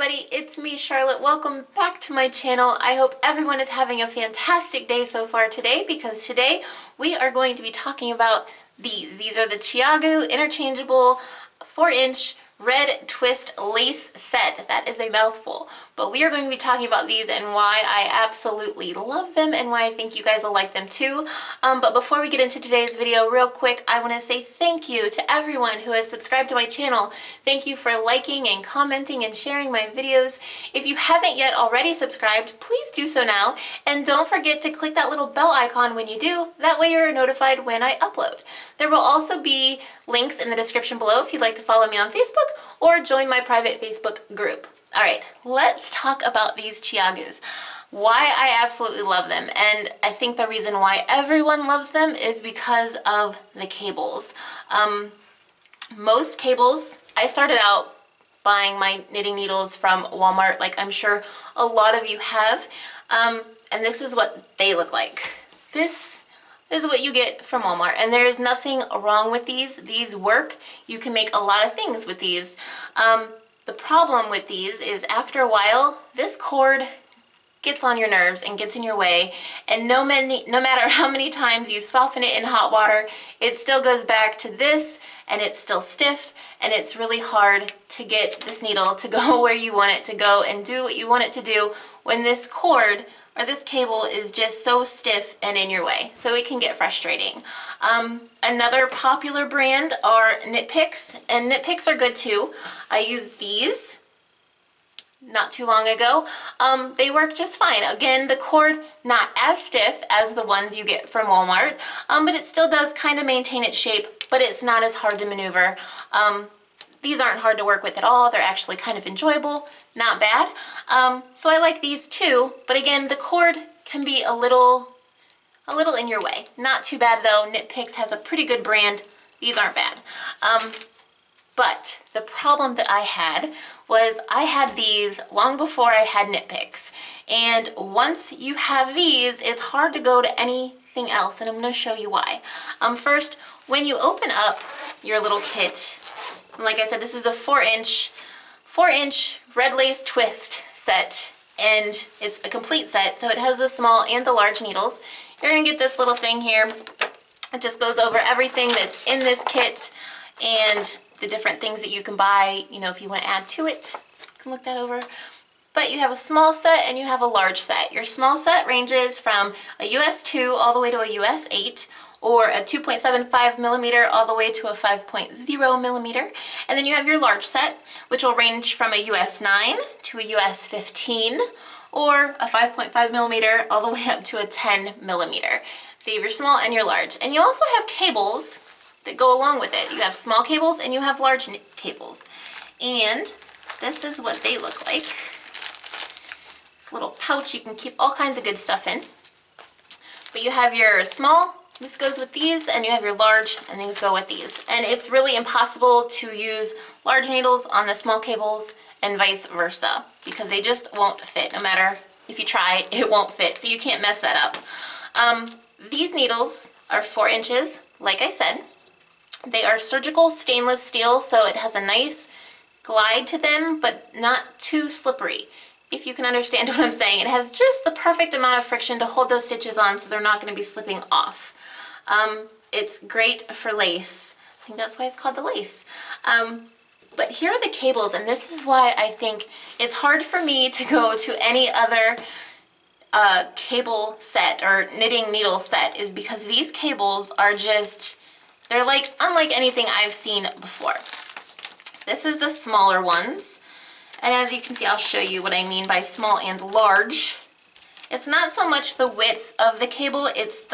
everybody, it's me Charlotte. Welcome back to my channel. I hope everyone is having a fantastic day so far today, because today we are going to be talking about these. These are the ChiaoGoo Interchangeable 4-inch red twist lace set. That is a mouthful, but we are going to be talking about these and why I absolutely love them and why I think you guys will like them too. But before we get into today's video, real quick, I want to say thank you to everyone who has subscribed to my channel. Thank you for liking and commenting and sharing my videos. If you haven't yet already subscribed, please do so now, and don't forget to click that little bell icon when you do. That way you're notified when I upload. There will also be links in the description below if you'd like to follow me on Facebook or join my private Facebook group. All right, let's talk about these ChiaoGoos. Why I absolutely love them, and I think the reason why everyone loves them is because of the cables. Most cables, I started out buying my knitting needles from Walmart, like I'm sure a lot of you have, and this is what they look like. This is what you get from Walmart, and there is nothing wrong with these. These work. You can make a lot of things with these. The problem with these is after a while, this cord gets on your nerves and gets in your way, and no matter how many times you soften it in hot water, it still goes back to this, and it's still stiff, and it's really hard to get this needle to go where you want it to go and do what you want it to do when this cord or this cable is just so stiff and in your way. So it can get frustrating. Another popular brand are Knit Picks, and Knit Picks are good too. I used these not too long ago. They work just fine. Again, the cord not as stiff as the ones you get from Walmart, but it still does kind of maintain its shape, but it's not as hard to maneuver. These aren't hard to work with at all. They're actually kind of enjoyable, not bad. So I like these too, but again, the cord can be a little in your way. Not too bad though. Knit Picks has a pretty good brand. These aren't bad. But the problem that I had was I had these long before I had Knit Picks. And once you have these, it's hard to go to anything else, and I'm going to show you why. First, when you open up your little kit, and like I said, this is the 4-inch red lace twist set, and it's a complete set, so it has the small and the large needles. You're going to get this little thing here. It just goes over everything that's in this kit and the different things that you can buy, you know, if you want to add to it. You can look that over. But you have a small set and you have a large set. Your small set ranges from a US 2 all the way to a US 8, or a 2.75 millimeter all the way to a 5.0 millimeter. And then you have your large set, which will range from a US 9 to a US 15, or a 5.5 millimeter all the way up to a 10 millimeter. So you have your small and your large. And you also have cables that go along with it. You have small cables and you have large cables. And this is what they look like. This little pouch you can keep all kinds of good stuff in. But you have your small, this goes with these, and you have your large, and these go with these. And it's really impossible to use large needles on the small cables and vice versa, because they just won't fit. No matter if you try, it won't fit, so you can't mess that up. These needles are 4 inches, like I said. They are surgical stainless steel, so it has a nice glide to them, but not too slippery. If you can understand what I'm saying, it has just the perfect amount of friction to hold those stitches on so they're not going to be slipping off. It's great for lace. I think that's why it's called the lace. But here are the cables, and this is why I think it's hard for me to go to any other cable set or knitting needle set, is because these cables are just, they're like unlike anything I've seen before. This is the smaller ones, and as you can see, I'll show you what I mean by small and large. It's not so much the width of the cable, it's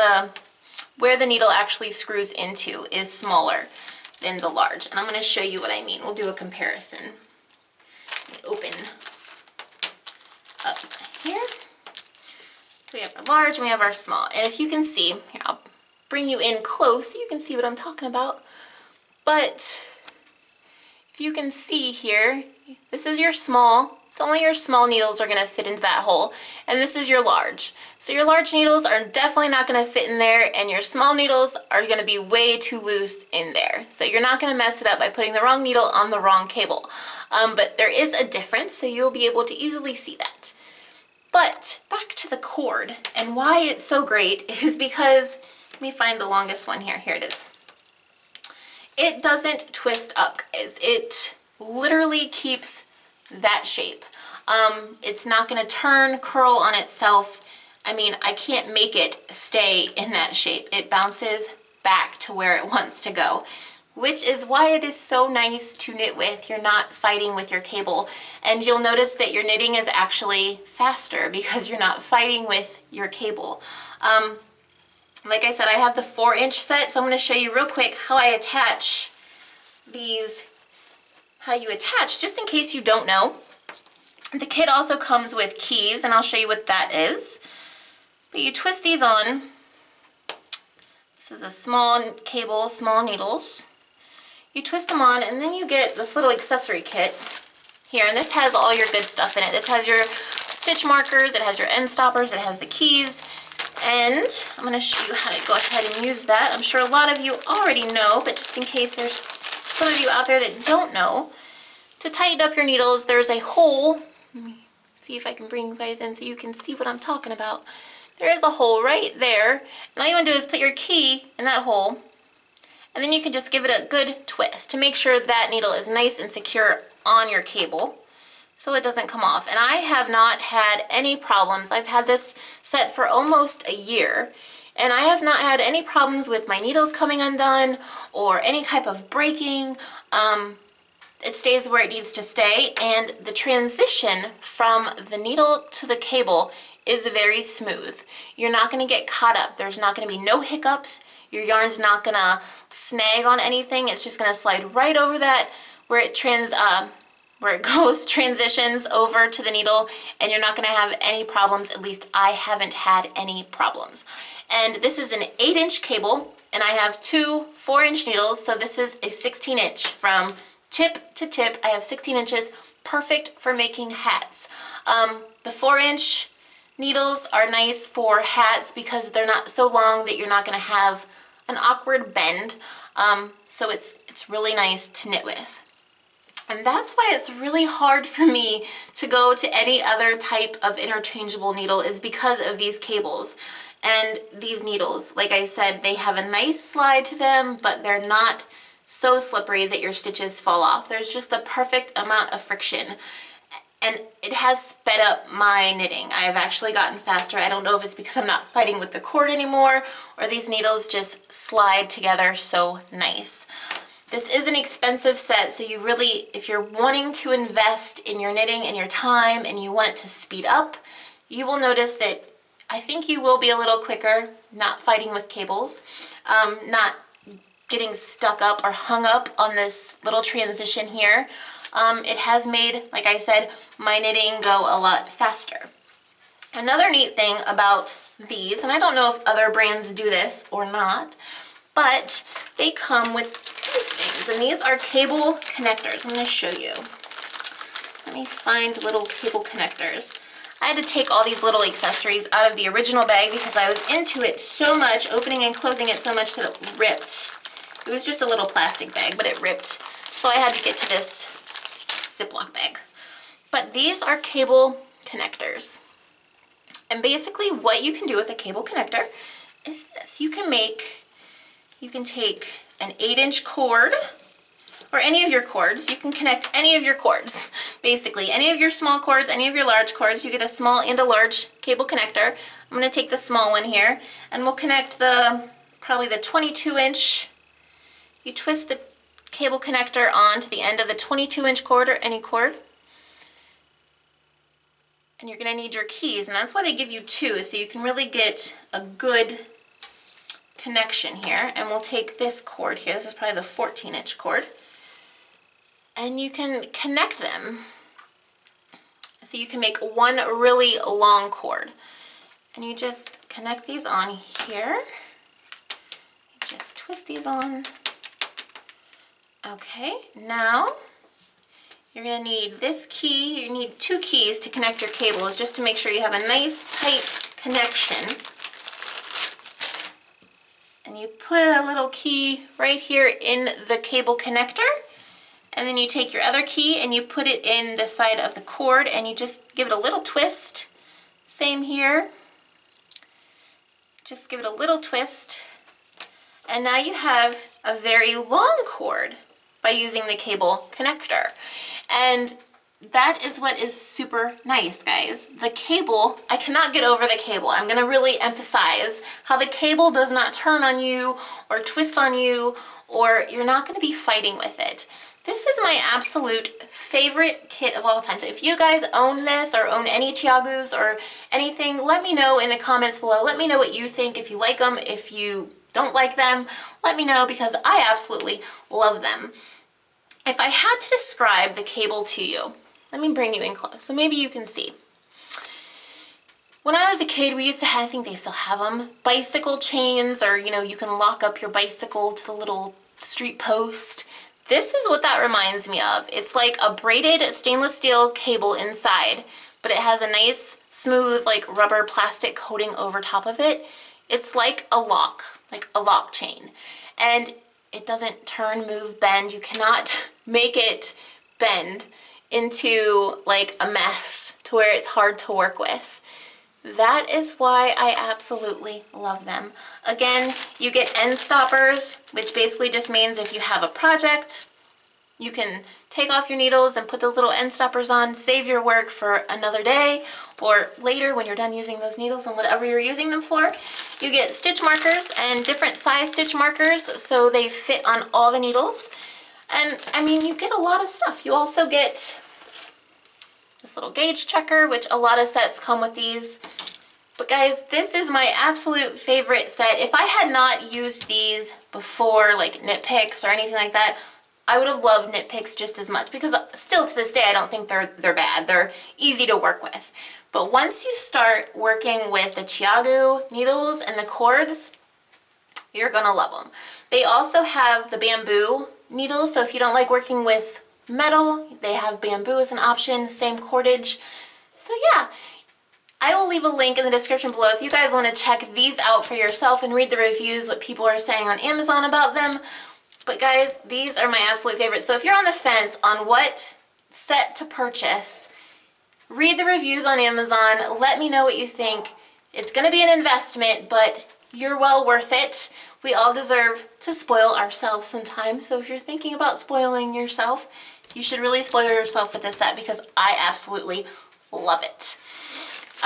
where the needle actually screws into is smaller than the large. And I'm going to show you what I mean. We'll do a comparison. Open up here. We have our large and we have our small. And if you can see, here, I'll bring you in close so you can see what I'm talking about. But if you can see here, this is your small, so only your small needles are gonna fit into that hole, and this is your large. So your large needles are definitely not gonna fit in there, and your small needles are gonna be way too loose in there. So you're not gonna mess it up by putting the wrong needle on the wrong cable. But there is a difference, so you'll be able to easily see that. But back to the cord, and why it's so great is because, let me find the longest one here, here it is. It doesn't twist up, guys. It literally keeps that shape. It's not gonna turn, curl on itself. I mean, I can't make it stay in that shape. It bounces back to where it wants to go, which is why it is so nice to knit with. You're not fighting with your cable, and you'll notice that your knitting is actually faster because you're not fighting with your cable. Like I said, I have the 4-inch set, so I'm going to show you real quick how I attach these, how you attach, just in case you don't know. The kit also comes with keys, and I'll show you what that is. But you twist these on. This is a small cable, small needles. You twist them on, and then you get this little accessory kit here, and this has all your good stuff in it. This has your stitch markers, it has your end stoppers, it has the keys, and I'm going to show you how to go ahead and use that. I'm sure a lot of you already know, but just in case there's some of you out there that don't know, to tighten up your needles, there's a hole. Let me see if I can bring you guys in so you can see what I'm talking about. There is a hole right there, and all you want to do is put your key in that hole, and then you can just give it a good twist to make sure that needle is nice and secure on your cable so it doesn't come off. And I have not had any problems. I've had this set for almost a year, and I have not had any problems with my needles coming undone or any type of breaking. It stays where it needs to stay, and the transition from the needle to the cable is very smooth. You're not going to get caught up. There's not going to be no hiccups. Your yarn's not going to snag on anything. It's just going to slide right over that where it transitions over to the needle, and you're not going to have any problems. At least I haven't had any problems. And this is an 8-inch cable, and I have two 4-inch needles, so this is a 16-inch from tip to tip. I have 16 inches, perfect for making hats. The 4-inch needles are nice for hats because they're not so long that you're not going to have an awkward bend. So it's really nice to knit with. And that's why it's really hard for me to go to any other type of interchangeable needle, is because of these cables and these needles. Like I said, they have a nice slide to them, but they're not so slippery that your stitches fall off. There's just the perfect amount of friction, and it has sped up my knitting. I have actually gotten faster. I don't know if it's because I'm not fighting with the cord anymore, or these needles just slide together so nice. This is an expensive set, so you really, if you're wanting to invest in your knitting and your time and you want it to speed up, you will notice that I think you will be a little quicker, not fighting with cables, not getting stuck up or hung up on this little transition here. It has made, like I said, my knitting go a lot faster. Another neat thing about these, and I don't know if other brands do this or not, but they come with these things, and these are cable connectors. I'm going to show you. Let me find little cable connectors. I had to take all these little accessories out of the original bag because I was into it so much, opening and closing it so much that it ripped. It was just a little plastic bag, but it ripped. So I had to get to this Ziploc bag. But these are cable connectors. And basically what you can do with a cable connector is this. You can take an 8-inch cord, or any of your cords. You can connect any of your cords. Basically, any of your small cords, any of your large cords. You get a small and a large cable connector. I'm going to take the small one here, and we'll connect probably the 22-inch. You twist the cable connector onto the end of the 22-inch cord, or any cord. And you're going to need your keys, and that's why they give you two, so you can really get a good connection here. And we'll take this cord here. This is probably the 14-inch cord. And you can connect them so you can make one really long cord. And you just connect these on here. You just twist these on. Okay, now you're gonna need this key. You need 2 keys to connect your cables just to make sure you have a nice tight connection. And you put a little key right here in the cable connector. And then you take your other key and you put it in the side of the cord and you just give it a little twist. Same here. Just give it a little twist. And now you have a very long cord by using the cable connector. And that is what is super nice, guys. The cable, I cannot get over the cable. I'm gonna really emphasize how the cable does not turn on you or twist on you, or you're not gonna be fighting with it. This is my absolute favorite kit of all time. So if you guys own this or own any ChiaoGoos or anything, let me know in the comments below. Let me know what you think, if you like them, if you don't like them, let me know, because I absolutely love them. If I had to describe the cable to you, let me bring you in close so maybe you can see. When I was a kid, we used to have, I think they still have them, bicycle chains, or you can lock up your bicycle to the little street post. This is what that reminds me of. It's like a braided stainless steel cable inside, but it has a nice smooth like rubber plastic coating over top of it. It's like a lock chain. And it doesn't turn, move, bend. You cannot make it bend into like a mess to where it's hard to work with. That is why I absolutely love them. Again, you get end stoppers, which basically just means if you have a project, you can take off your needles and put those little end stoppers on, save your work for another day or later when you're done using those needles and whatever you're using them for. You get stitch markers and different size stitch markers so they fit on all the needles. And I mean, you get a lot of stuff. You also get this little gauge checker, which a lot of sets come with these. But guys, this is my absolute favorite set. If I had not used these before, like knit picks or anything like that, I would have loved knit picks just as much, because still to this day I don't think they're bad. They're easy to work with. But once you start working with the ChiaoGoo needles and the cords, you're gonna love them. They also have the bamboo needles, so if you don't like working with metal, they have bamboo as an option, same cordage. So yeah, I will leave a link in the description below if you guys want to check these out for yourself and read the reviews, what people are saying on Amazon about them. But guys, these are my absolute favorites. So if you're on the fence on what set to purchase, read the reviews on Amazon. Let me know what you think. It's going to be an investment, but you're well worth it. We all deserve to spoil ourselves sometimes. So if you're thinking about spoiling yourself, you should really spoil yourself with this set, because I absolutely love it.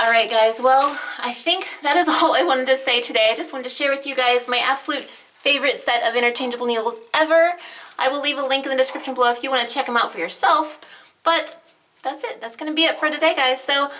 All right, guys. Well, I think that is all I wanted to say today. I just wanted to share with you guys my absolute favorite set of interchangeable needles ever. I will leave a link in the description below if you want to check them out for yourself. But that's it. That's going to be it for today, guys. So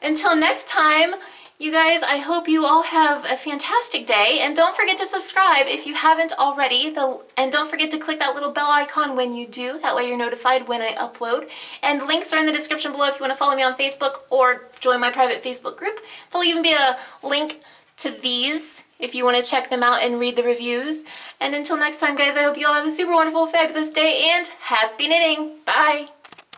until next time, you guys, I hope you all have a fantastic day. And don't forget to subscribe if you haven't already. And don't forget to click that little bell icon when you do. That way you're notified when I upload. And links are in the description below if you want to follow me on Facebook or join my private Facebook group. There'll even be a link to these if you want to check them out and read the reviews. And until next time, guys, I hope you all have a super wonderful, fabulous day, and happy knitting. Bye!